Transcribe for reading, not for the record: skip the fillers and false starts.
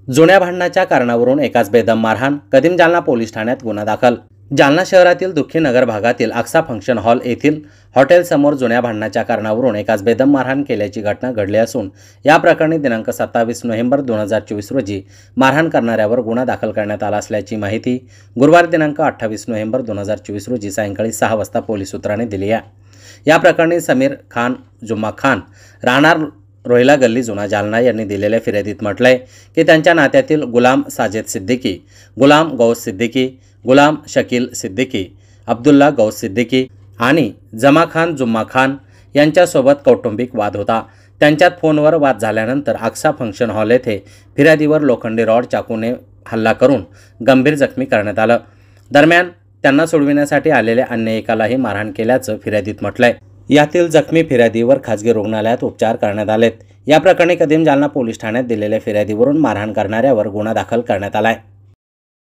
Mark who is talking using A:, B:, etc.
A: जुन्या भांडणाच्या कारणावरून एकाच बेदम मारहाण, कदीम जालना पोलीस ठाण्यात गुन्हा दाखल। जालना शहरातील दुःखी नगर भागातील आक्सा फंक्शन हॉल येथील हॉटेलसमोर जुन्या भांडणाच्या कारणावरून एकाच बेदम मारहाण केल्याची घटना घडली असून या प्रकरणी दिनांक 27 नोव्हेंबर 2024 रोजी मारहाण करणाऱ्यावर गुन्हा दाखल करण्यात आला असल्याची माहिती गुरुवार दिनांक 28 नोव्हेंबर 2024 रोजी सायंकाळी 6 वाजता पोलीस सूत्रांनी दिली आहे। या प्रकरणी समीर खान जुम्मा खान राहणार रोहिला गल्ली जुना जालना यांनी दिलेल्या फिर्यादीत म्हटलंय की त्यांच्या नात्यातील गुलाम साजेद सिद्दीकी, गुलाम गौस सिद्दीकी, गुलाम शकील सिद्दीकी, अब्दुल्ला गौस सिद्दीकी आणि जमा खान जुम्मा खान यांच्यासोबत कौटुंबिक वाद होता। त्यांच्यात फोनवर वाद झाल्यानंतर आक्सा फंक्शन हॉल येथे फिर्यादीवर लोखंडी रॉड चाकूने हल्ला करून गंभीर जखमी करण्यात आलं। दरम्यान त्यांना सोडविण्यासाठी आलेल्या अन्य एकालाही मारहाण केल्याचं फिर्यादीत म्हटलंय। यातील जखमी फिर्यादीवर खासगी रुग्णालयात उपचार करण्यात आलेत। या प्रकरणी कदीम जालना पोलीस ठाण्यात दिलेल्या फिर्यादीवरून मारहाण करणाऱ्यावर गुन्हा दाखल करण्यात आलाय।